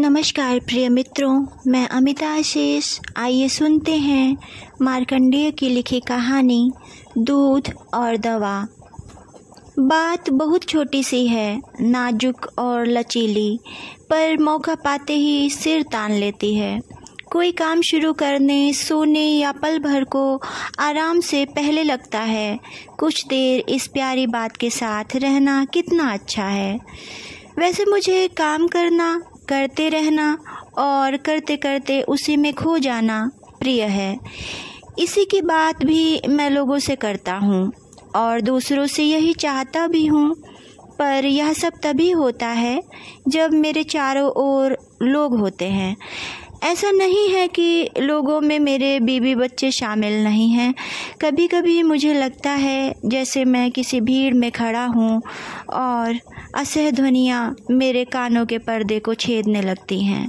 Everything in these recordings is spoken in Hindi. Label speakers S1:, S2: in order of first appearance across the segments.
S1: नमस्कार प्रिय मित्रों, मैं अमिता आशीष। आइए सुनते हैं मार्कंडेय की लिखी कहानी दूध और दवा। बात बहुत छोटी सी है, नाजुक और लचीली, पर मौका पाते ही सिर तान लेती है। कोई काम शुरू करने, सोने या पल भर को आराम से पहले लगता है कुछ देर इस प्यारी बात के साथ रहना कितना अच्छा है। वैसे मुझे काम करना, करते रहना और करते करते उसी में खो जाना प्रिय है। इसी की बात भी मैं लोगों से करता हूँ और दूसरों से यही चाहता भी हूँ, पर यह सब तभी होता है जब मेरे चारों ओर लोग होते हैं। ऐसा नहीं है कि लोगों में मेरे बीवी बच्चे शामिल नहीं हैं। कभी कभी मुझे लगता है जैसे मैं किसी भीड़ में खड़ा हूँ और असह्य ध्वनियाँ मेरे कानों के पर्दे को छेदने लगती हैं।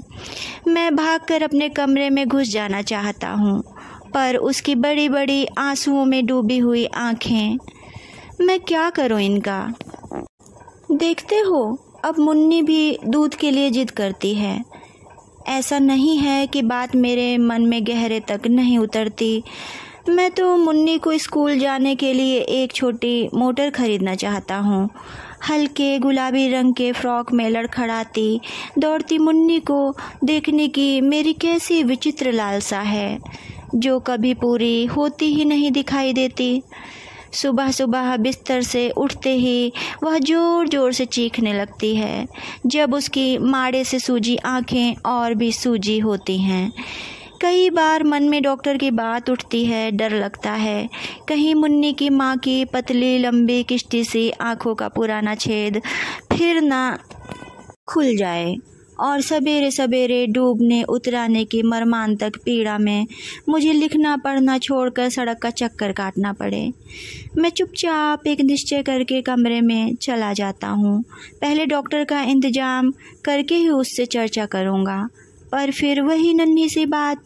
S1: मैं भागकर अपने कमरे में घुस जाना चाहता हूँ, पर उसकी बड़ी बड़ी आंसुओं में डूबी हुई आँखें, मैं क्या करूँ इनका। देखते हो, अब मुन्नी भी दूध के लिए जिद करती है। ऐसा नहीं है कि बात मेरे मन में गहरे तक नहीं उतरती। मैं तो मुन्नी को स्कूल जाने के लिए एक छोटी मोटर खरीदना चाहता हूँ। हल्के गुलाबी रंग के फ्रॉक में लड़खड़ाती दौड़ती मुन्नी को देखने की मेरी कैसी विचित्र लालसा है, जो कभी पूरी होती ही नहीं दिखाई देती। सुबह सुबह बिस्तर से उठते ही वह ज़ोर ज़ोर से चीखने लगती है, जब उसकी माड़े से सूजी आँखें और भी सूजी होती हैं। कई बार मन में डॉक्टर की बात उठती है। डर लगता है कहीं मुन्नी की माँ की पतली लंबी किश्ती सी आँखों का पुराना छेद फिर ना खुल जाए और सवेरे सवेरे डूबने उतराने की मर्मांतक पीड़ा में मुझे लिखना पढ़ना छोड़कर सड़क का चक्कर काटना पड़े। मैं चुपचाप एक निश्चय करके कमरे में चला जाता हूँ। पहले डॉक्टर का इंतज़ाम करके ही उससे चर्चा करूँगा, पर फिर वही नन्ही सी बात,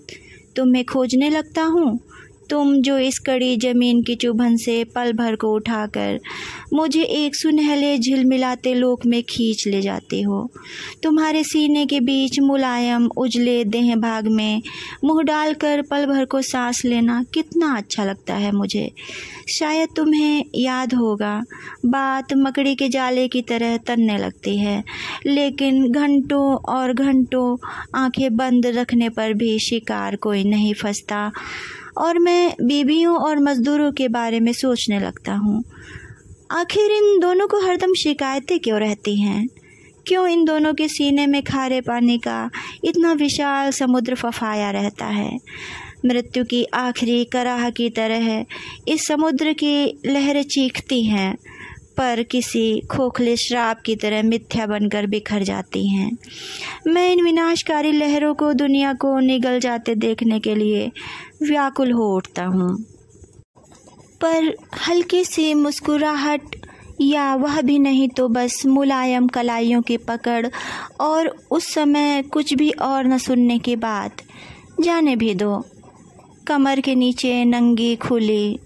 S1: तुम्हें खोजने लगता हूँ। तुम जो इस कड़ी ज़मीन की चुभन से पल भर को उठाकर मुझे एक सुनहले झिलमिलाते लोक में खींच ले जाती हो। तुम्हारे सीने के बीच मुलायम उजले देह भाग में मुँह डालकर पल भर को सांस लेना कितना अच्छा लगता है मुझे। शायद तुम्हें याद होगा, बात मकड़ी के जाले की तरह तनने लगती है, लेकिन घंटों और घंटों आंखें बंद रखने पर भी शिकार कोई नहीं फंसता। और मैं बीवियों और मज़दूरों के बारे में सोचने लगता हूँ। आखिर इन दोनों को हरदम शिकायतें क्यों रहती हैं? क्यों इन दोनों के सीने में खारे पानी का इतना विशाल समुद्र फफाया रहता है? मृत्यु की आखिरी कराह की तरह इस समुद्र की लहरें चीखती हैं, पर किसी खोखले श्राप की तरह मिथ्या बनकर बिखर जाती हैं। मैं इन विनाशकारी लहरों को दुनिया को निगल जाते देखने के लिए व्याकुल हो उठता हूँ, पर हल्की सी मुस्कुराहट या वह भी नहीं तो बस मुलायम कलाइयों की पकड़ और उस समय कुछ भी और न सुनने की बात, जाने भी दो। कमर के नीचे नंगी खुली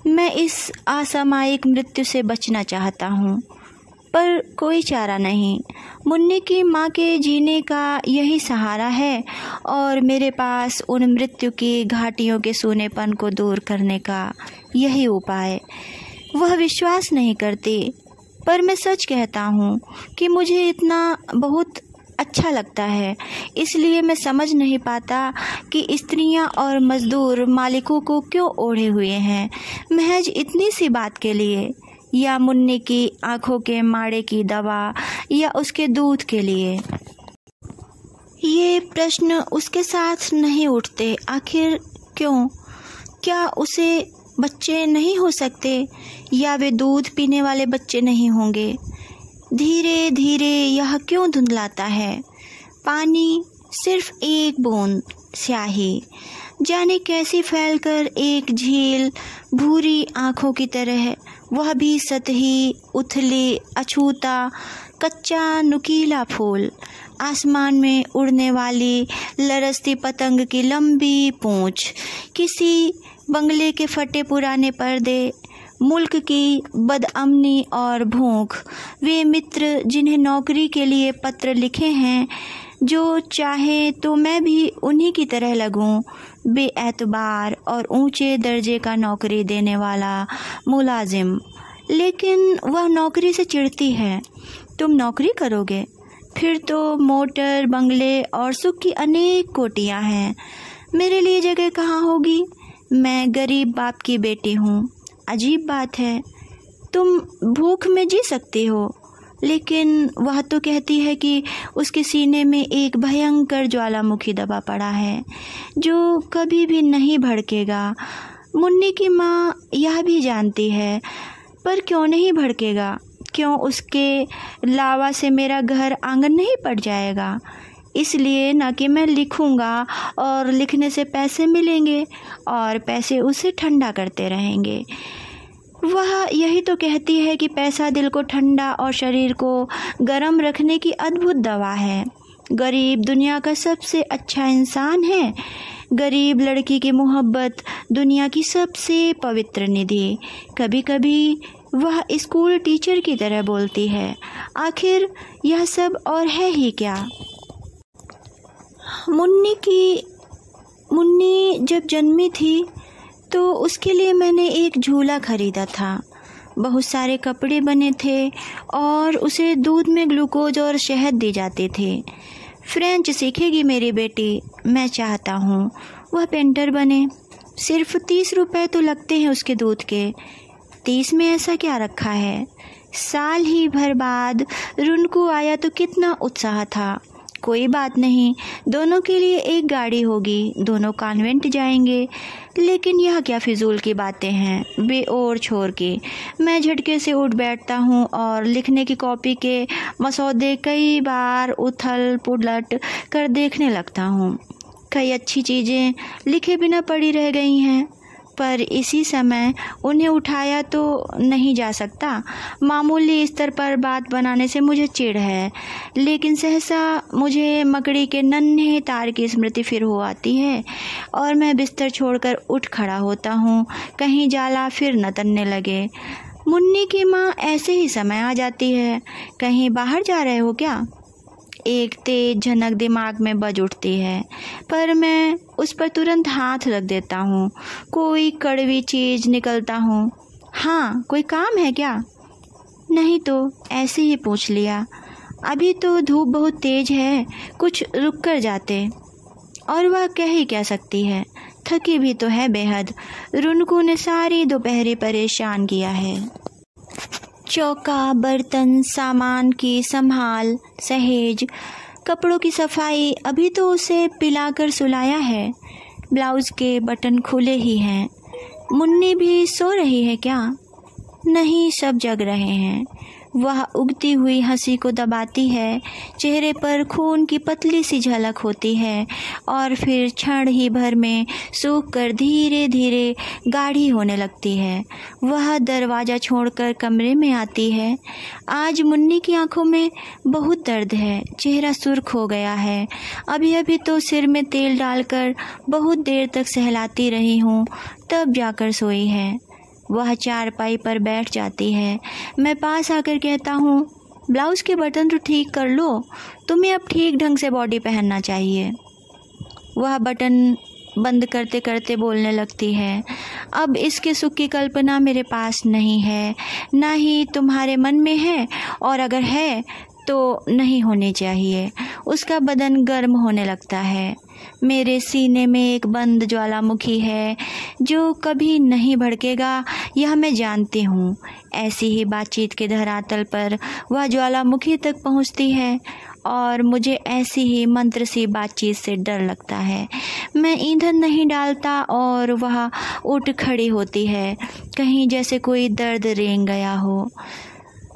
S1: मैं इस असामयिक मृत्यु से बचना चाहता हूँ, पर कोई चारा नहीं। मुन्नी की माँ के जीने का यही सहारा है और मेरे पास उन मृत्यु की घाटियों के सूनेपन को दूर करने का यही उपाय। वह विश्वास नहीं करती, पर मैं सच कहता हूँ कि मुझे इतना बहुत अच्छा लगता है। इसलिए मैं समझ नहीं पाता कि स्त्रियां और मज़दूर मालिकों को क्यों ओढ़े हुए हैं, महज इतनी सी बात के लिए, या मुन्नी की आंखों के माड़े की दवा या उसके दूध के लिए। ये प्रश्न उसके साथ नहीं उठते। आखिर क्यों? क्या उसे बच्चे नहीं हो सकते, या वे दूध पीने वाले बच्चे नहीं होंगे? धीरे धीरे यह क्यों धुंधलाता है? पानी, सिर्फ एक बूंद स्याही, जाने कैसी फैलकर एक झील भूरी आँखों की तरह, वह भी सतही, उथली, अछूता, कच्चा नुकीला फूल। आसमान में उड़ने वाली लरसती पतंग की लंबी पूँछ, किसी बंगले के फटे पुराने पर्दे, मुल्क की बदअमनी और भूख, वे मित्र जिन्हें नौकरी के लिए पत्र लिखे हैं, जो चाहे तो मैं भी उन्हीं की तरह लगूं, बेएतबार और ऊंचे दर्जे का नौकरी देने वाला मुलाजिम। लेकिन वह नौकरी से चिढ़ती है। तुम नौकरी करोगे, फिर तो मोटर, बंगले और सुख की अनेक कोठियाँ हैं। मेरे लिए जगह कहाँ होगी? मैं गरीब बाप की बेटी हूँ। अजीब बात है, तुम भूख में जी सकती हो, लेकिन वह तो कहती है कि उसके सीने में एक भयंकर ज्वालामुखी दबा पड़ा है जो कभी भी नहीं भड़केगा। मुन्नी की माँ यह भी जानती है, पर क्यों नहीं भड़केगा? क्यों उसके लावा से मेरा घर आंगन नहीं पड़ जाएगा? इसलिए न कि मैं लिखूँगा और लिखने से पैसे मिलेंगे और पैसे उसे ठंडा करते रहेंगे। वह यही तो कहती है कि पैसा दिल को ठंडा और शरीर को गर्म रखने की अद्भुत दवा है। गरीब दुनिया का सबसे अच्छा इंसान है। गरीब लड़की की मोहब्बत दुनिया की सबसे पवित्र निधि। कभी कभी वह स्कूल टीचर की तरह बोलती है। आखिर यह सब और है ही क्या? मुन्नी जब जन्मी थी तो उसके लिए मैंने एक झूला खरीदा था। बहुत सारे कपड़े बने थे और उसे दूध में ग्लूकोज और शहद दी जाते थे। फ्रेंच सीखेगी मेरी बेटी। मैं चाहता हूँ वह पेंटर बने। सिर्फ 30 रुपए तो लगते हैं उसके दूध के। 30 में ऐसा क्या रखा है? साल ही भर बाद रुनको आया तो कितना उत्साह था। कोई बात नहीं, दोनों के लिए एक गाड़ी होगी, दोनों कॉन्वेंट जाएंगे। लेकिन यह क्या फिजूल की बातें हैं, बेओर छोर की। मैं झटके से उठ बैठता हूँ और लिखने की कॉपी के मसौदे कई बार उथल पुलट कर देखने लगता हूँ। कई अच्छी चीज़ें लिखे बिना पड़ी रह गई हैं, पर इसी समय उन्हें उठाया तो नहीं जा सकता। मामूली स्तर पर बात बनाने से मुझे चिढ़ है, लेकिन सहसा मुझे मकड़ी के नन्हे तार की स्मृति फिर हो आती है और मैं बिस्तर छोड़कर उठ खड़ा होता हूँ, कहीं जाला फिर न तनने लगे। मुन्नी की माँ ऐसे ही समय आ जाती है। कहीं बाहर जा रहे हो क्या? एक तेज झनक दिमाग में बज उठती है, पर मैं उस पर तुरंत हाथ रख देता हूँ। कोई कड़वी चीज़ निकलता हूँ। हाँ, कोई काम है क्या? नहीं तो ऐसे ही पूछ लिया। अभी तो धूप बहुत तेज है, कुछ रुक कर जाते। और वह कह ही क्या सकती है, थकी भी तो है बेहद। रुनको ने सारी दोपहरी परेशान किया है। चौका, बर्तन, सामान की संभाल, सहेज, कपड़ों की सफाई। अभी तो उसे पिलाकर सुलाया है। ब्लाउज़ के बटन खुले ही हैं। मुन्नी भी सो रही है क्या? नहीं, सब जग रहे हैं। वह उगती हुई हंसी को दबाती है। चेहरे पर खून की पतली सी झलक होती है और फिर क्षण ही भर में सूख कर धीरे धीरे गाढ़ी होने लगती है। वह दरवाज़ा छोड़कर कमरे में आती है। आज मुन्नी की आंखों में बहुत दर्द है, चेहरा सुर्ख हो गया है। अभी अभी तो सिर में तेल डालकर बहुत देर तक सहलाती रही हूँ, तब जाकर सोई है। वह चारपाई पर बैठ जाती है। मैं पास आकर कहता हूँ, ब्लाउज़ के बटन तो ठीक कर लो, तुम्हें अब ठीक ढंग से बॉडी पहनना चाहिए। वह बटन बंद करते करते बोलने लगती है, अब इसके सुख की कल्पना मेरे पास नहीं है, ना ही तुम्हारे मन में है, और अगर है तो नहीं होनी चाहिए। उसका बदन गर्म होने लगता है। मेरे सीने में एक बंद ज्वालामुखी है जो कभी नहीं भड़केगा, यह मैं जानती हूँ। ऐसी ही बातचीत के धरातल पर वह ज्वालामुखी तक पहुँचती है और मुझे ऐसी ही मंत्र सी बातचीत से डर लगता है। मैं ईंधन नहीं डालता और वह उठ खड़ी होती है, कहीं जैसे कोई दर्द रेंग गया हो।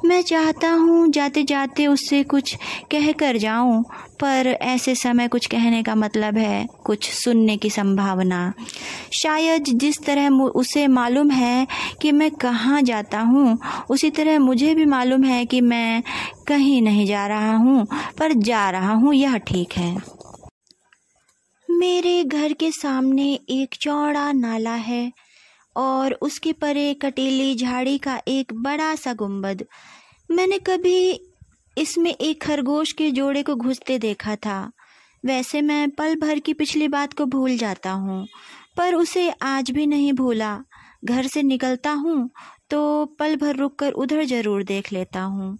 S1: मैं चाहता हूँ जाते जाते उससे कुछ कह कर जाऊँ, पर ऐसे समय कुछ कहने का मतलब है कुछ सुनने की संभावना। शायद जिस तरह उसे मालूम है कि मैं कहाँ जाता हूँ, उसी तरह मुझे भी मालूम है कि मैं कहीं नहीं जा रहा हूँ, पर जा रहा हूँ, यह ठीक है। मेरे घर के सामने एक चौड़ा नाला है और उसके परे कटीली झाड़ी का एक बड़ा सा गुंबद। मैंने कभी इसमें एक खरगोश के जोड़े को घुसते देखा था। वैसे मैं पल भर की पिछली बात को भूल जाता हूँ, पर उसे आज भी नहीं भूला। घर से निकलता हूँ तो पल भर रुककर उधर ज़रूर देख लेता हूँ।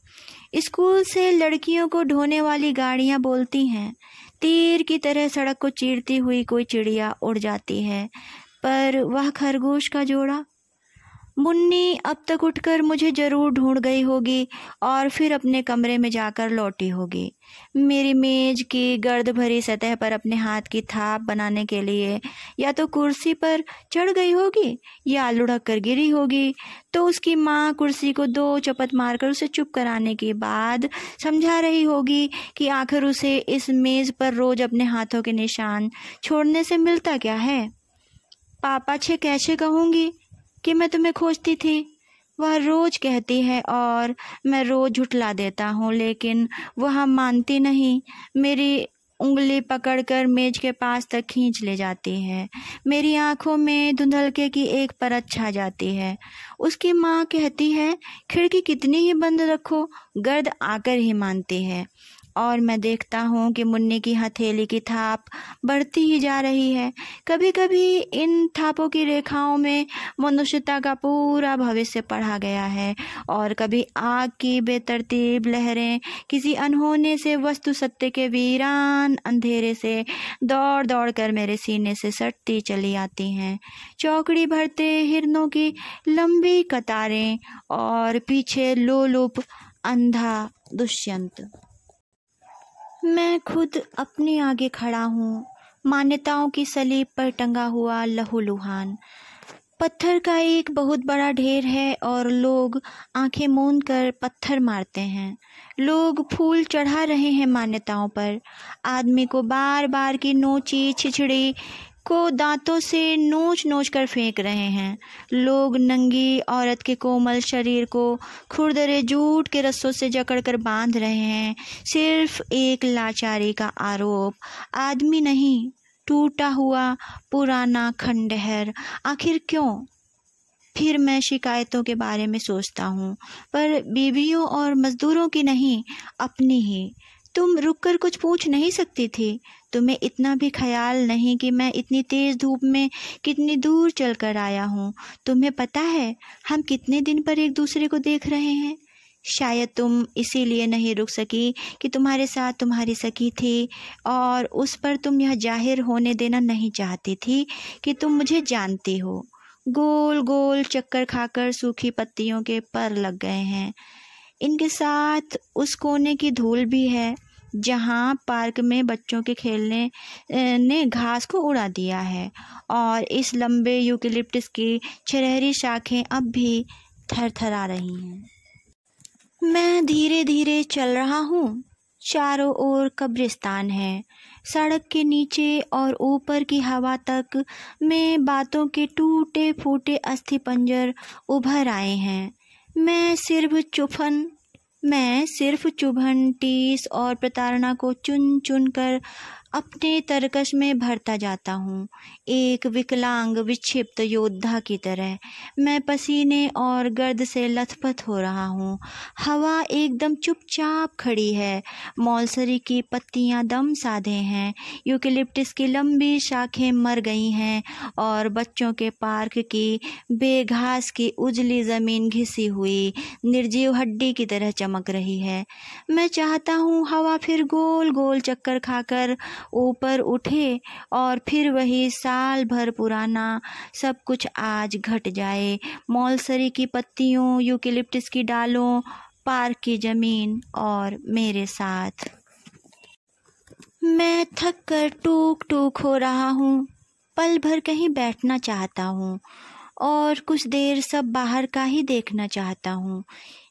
S1: स्कूल से लड़कियों को ढोने वाली गाड़ियाँ बोलती हैं। तीर की तरह सड़क को चीरती हुई कोई चिड़िया उड़ जाती है, पर वह खरगोश का जोड़ा। मुन्नी अब तक उठकर मुझे ज़रूर ढूंढ गई होगी और फिर अपने कमरे में जाकर लौटी होगी। मेरी मेज की गर्द भरी सतह पर अपने हाथ की थाप बनाने के लिए या तो कुर्सी पर चढ़ गई होगी या लुढ़क कर गिरी होगी। तो उसकी माँ कुर्सी को 2 चपत मारकर उसे चुप कराने के बाद समझा रही होगी कि आखिर उसे इस मेज़ पर रोज़ अपने हाथों के निशान छोड़ने से मिलता क्या है। पापा छे कैसे कहूँगी कि मैं तुम्हें खोजती थी, वह रोज़ कहती है और मैं रोज़ झुठला देता हूँ, लेकिन वह मानती नहीं। मेरी उंगली पकड़कर मेज के पास तक खींच ले जाती है। मेरी आंखों में धुंधलके की एक परत छा जाती है। उसकी माँ कहती है, खिड़की कितनी ही बंद रखो, गर्द आकर ही मानती है। और मैं देखता हूँ कि मुन्नी की हथेली की थाप बढ़ती ही जा रही है। कभी कभी इन थापों की रेखाओं में मनुष्यता का पूरा भविष्य पढ़ा गया है, और कभी आग की बेतरतीब लहरें किसी अनहोने से वस्तु सत्य के वीरान अंधेरे से दौड़ दौड़ कर मेरे सीने से सटती चली आती हैं। चौकड़ी भरते हिरनों की लंबी कतारें और पीछे लोलुप अंधा दुष्यंत। मैं खुद अपने आगे खड़ा हूँ, मान्यताओं की सलीब पर टंगा हुआ लहूलुहान। पत्थर का एक बहुत बड़ा ढेर है और लोग आंखें मूंद कर पत्थर मारते हैं। लोग फूल चढ़ा रहे हैं मान्यताओं पर। आदमी को बार बार की नोची छिछड़ी को दांतों से नोच नोच कर फेंक रहे हैं। लोग नंगी औरत के कोमल शरीर को खुरदरे जूट के रस्सों से जकड़कर बांध रहे हैं, सिर्फ एक लाचारी का आरोप। आदमी नहीं, टूटा हुआ पुराना खंडहर। आखिर क्यों? फिर मैं शिकायतों के बारे में सोचता हूँ, पर बीवियों और मजदूरों की नहीं, अपनी ही। तुम रुककर कुछ पूछ नहीं सकती थी? तुम्हें इतना भी ख्याल नहीं कि मैं इतनी तेज़ धूप में कितनी दूर चल कर आया हूँ? तुम्हें पता है हम कितने दिन पर एक दूसरे को देख रहे हैं? शायद तुम इसीलिए नहीं रुक सकी कि तुम्हारे साथ तुम्हारी सखी थी, और उस पर तुम यह जाहिर होने देना नहीं चाहती थी कि तुम मुझे जानती हो। गोल गोल चक्कर खाकर सूखी पत्तियों के पर लग गए हैं। इनके साथ उस कोने की धूल भी है जहाँ पार्क में बच्चों के खेलने ने घास को उड़ा दिया है, और इस लंबे यूकेलिप्टस की छरहरी शाखें अब भी थरथरा रही हैं। मैं धीरे धीरे चल रहा हूँ। चारों ओर कब्रिस्तान है। सड़क के नीचे और ऊपर की हवा तक में बातों के टूटे फूटे अस्थिपंजर उभर आए हैं। मैं सिर्फ चुभन, टीस और प्रताड़ना को चुन चुन कर अपने तरकश में भरता जाता हूँ, एक विकलांग विक्षिप्त योद्धा की तरह। मैं पसीने और गर्द से लथपथ हो रहा हूँ। हवा एकदम चुपचाप खड़ी है। मौलसरी की पत्तियाँ दम साधे हैं। यूकेलिप्टस की लंबी शाखें मर गई हैं और बच्चों के पार्क की बेघास की उजली ज़मीन घिसी हुई निर्जीव हड्डी की तरह चमक रही है। मैं चाहता हूँ हवा फिर गोल गोल चक्कर खाकर ऊपर उठे और फिर वही साल भर पुराना सब कुछ आज घट जाए। मौलसरी की पत्तियों, यूकेलिप्टस की डालों, पार्क की ज़मीन और मेरे साथ। मैं थक कर टूक टूक हो रहा हूँ। पल भर कहीं बैठना चाहता हूँ और कुछ देर सब बाहर का ही देखना चाहता हूँ,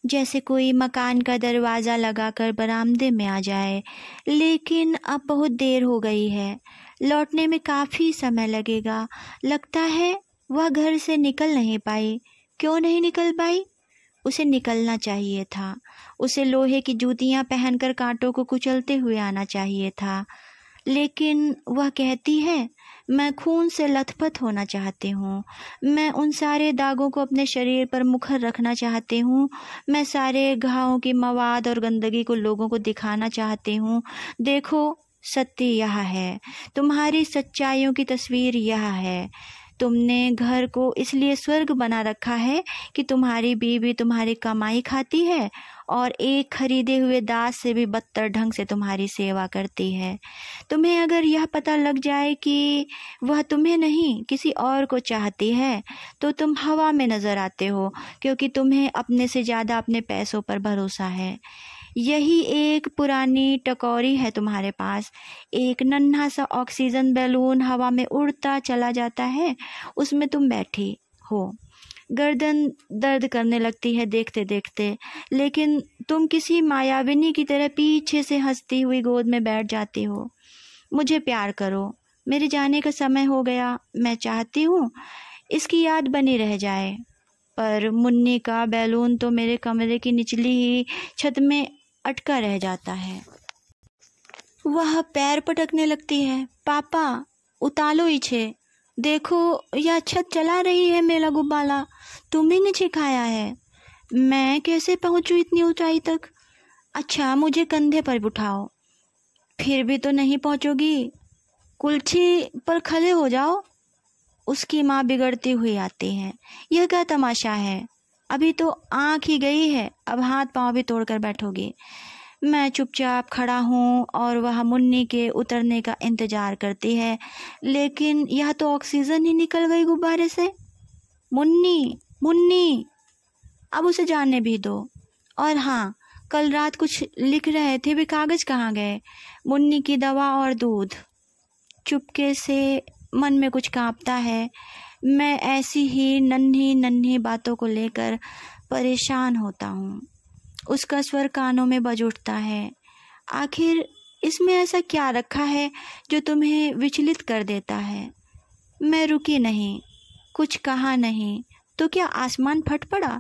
S1: जैसे कोई मकान का दरवाज़ा लगाकर बरामदे में आ जाए। लेकिन अब बहुत देर हो गई है। लौटने में काफ़ी समय लगेगा। लगता है वह घर से निकल नहीं पाई। क्यों नहीं निकल पाई? उसे निकलना चाहिए था। उसे लोहे की जूतियाँ पहनकर कांटों को कुचलते हुए आना चाहिए था। लेकिन वह कहती है, मैं खून से लथपथ होना चाहती हूँ। मैं उन सारे दागों को अपने शरीर पर मुखर रखना चाहती हूँ। मैं सारे घावों की मवाद और गंदगी को लोगों को दिखाना चाहती हूँ। देखो, सत्य यह है, तुम्हारी सच्चाइयों की तस्वीर यह है। तुमने घर को इसलिए स्वर्ग बना रखा है कि तुम्हारी बीवी तुम्हारी कमाई खाती है और एक खरीदे हुए दास से भी बदतर ढंग से तुम्हारी सेवा करती है। तुम्हें अगर यह पता लग जाए कि वह तुम्हें नहीं किसी और को चाहती है तो तुम हवा में नजर आते हो, क्योंकि तुम्हें अपने से ज़्यादा अपने पैसों पर भरोसा है। यही एक पुरानी टकोरी है तुम्हारे पास, एक नन्हा सा ऑक्सीजन बैलून हवा में उड़ता चला जाता है, उसमें तुम बैठी हो। गर्दन दर्द करने लगती है देखते देखते, लेकिन तुम किसी मायाविनी की तरह पीछे से हंसती हुई गोद में बैठ जाती हो। मुझे प्यार करो, मेरे जाने का समय हो गया, मैं चाहती हूँ इसकी याद बनी रह जाए। पर मुन्नी का बैलून तो मेरे कमरे की निचली ही छत में अटका रह जाता है। वह पैर पटकने लगती है। पापा उतालो इसे, देखो यह छत चला रही है, मेरा गुब्बारा तुम्ही ने सिखाया है। मैं कैसे पहुंचूं इतनी ऊंचाई तक? अच्छा मुझे कंधे पर बिठाओ। फिर भी तो नहीं पहुंचोगी, कुल्छी पर खड़े हो जाओ। उसकी माँ बिगड़ती हुई आती है। यह क्या तमाशा है, अभी तो आँख ही गई है, अब हाथ पाँव भी तोड़कर बैठोगी। मैं चुपचाप खड़ा हूँ और वह मुन्नी के उतरने का इंतजार करती है, लेकिन यह तो ऑक्सीजन ही निकल गई गुब्बारे से। मुन्नी मुन्नी, अब उसे जाने भी दो। और हाँ, कल रात कुछ लिख रहे थे, वे कागज़ कहाँ गए? मुन्नी की दवा और दूध। चुपके से मन में कुछ कांपता है। मैं ऐसी ही नन्ही नन्ही बातों को लेकर परेशान होता हूँ। उसका स्वर कानों में बज उठता है। आखिर इसमें ऐसा क्या रखा है जो तुम्हें विचलित कर देता है? मैं रुकी नहीं, कुछ कहा नहीं, तो क्या आसमान फट पड़ा?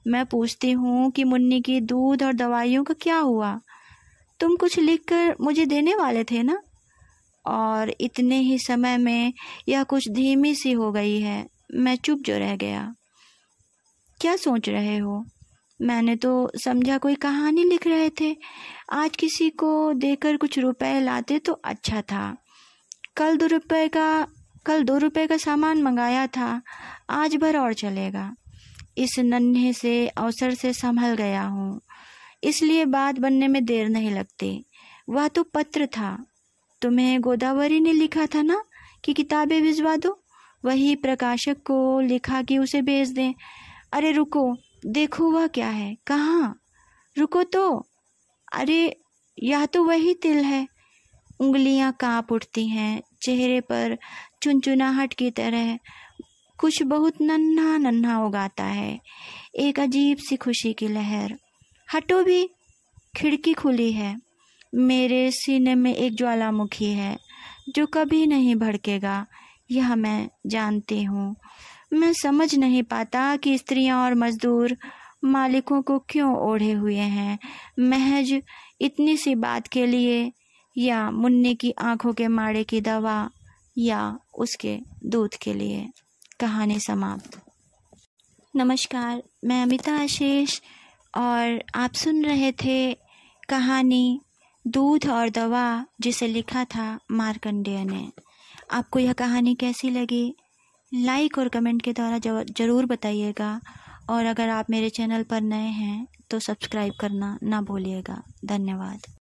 S1: मैं पूछती हूँ कि मुन्नी की दूध और दवाइयों का क्या हुआ? तुम कुछ लिखकर मुझे देने वाले थे ना? और इतने ही समय में यह कुछ धीमी सी हो गई है। मैं चुप जो रह गया। क्या सोच रहे हो? मैंने तो समझा कोई कहानी लिख रहे थे। आज किसी को देकर कुछ रुपए लाते तो अच्छा था। कल 2 रुपए का सामान मंगाया था, आज भर और चलेगा। इस नन्हे से अवसर से संभल गया हूँ, इसलिए बात बनने में देर नहीं लगती। वह तो पत्र था, तुम्हें गोदावरी ने लिखा था ना कि किताबें भिजवा दो। वही प्रकाशक को लिखा कि उसे भेज दें। अरे रुको, देखो वह क्या है। कहाँ? रुको तो। अरे यह तो वही तिल है। उंगलियां कांप उठती हैं, चेहरे पर चुनचुनाहट की तरह कुछ बहुत नन्हा नन्हा उगाता है, एक अजीब सी खुशी की लहर। हटो भी, खिड़की खुली है। मेरे सीने में एक ज्वालामुखी है जो कभी नहीं भड़केगा, यह मैं जानती हूँ। मैं समझ नहीं पाता कि स्त्रियां और मजदूर मालिकों को क्यों ओढ़े हुए हैं, महज इतनी सी बात के लिए, या मुन्नी की आंखों के माड़े की दवा, या उसके दूध के लिए। कहानी समाप्त। नमस्कार, मैं अमिता आशीष और आप सुन रहे थे कहानी दूध और दवा, जिसे लिखा था मार्कंडेय ने। आपको यह कहानी कैसी लगी? लाइक और कमेंट के द्वारा ज़रूर बताइएगा, और अगर आप मेरे चैनल पर नए हैं तो सब्सक्राइब करना ना भूलिएगा। धन्यवाद।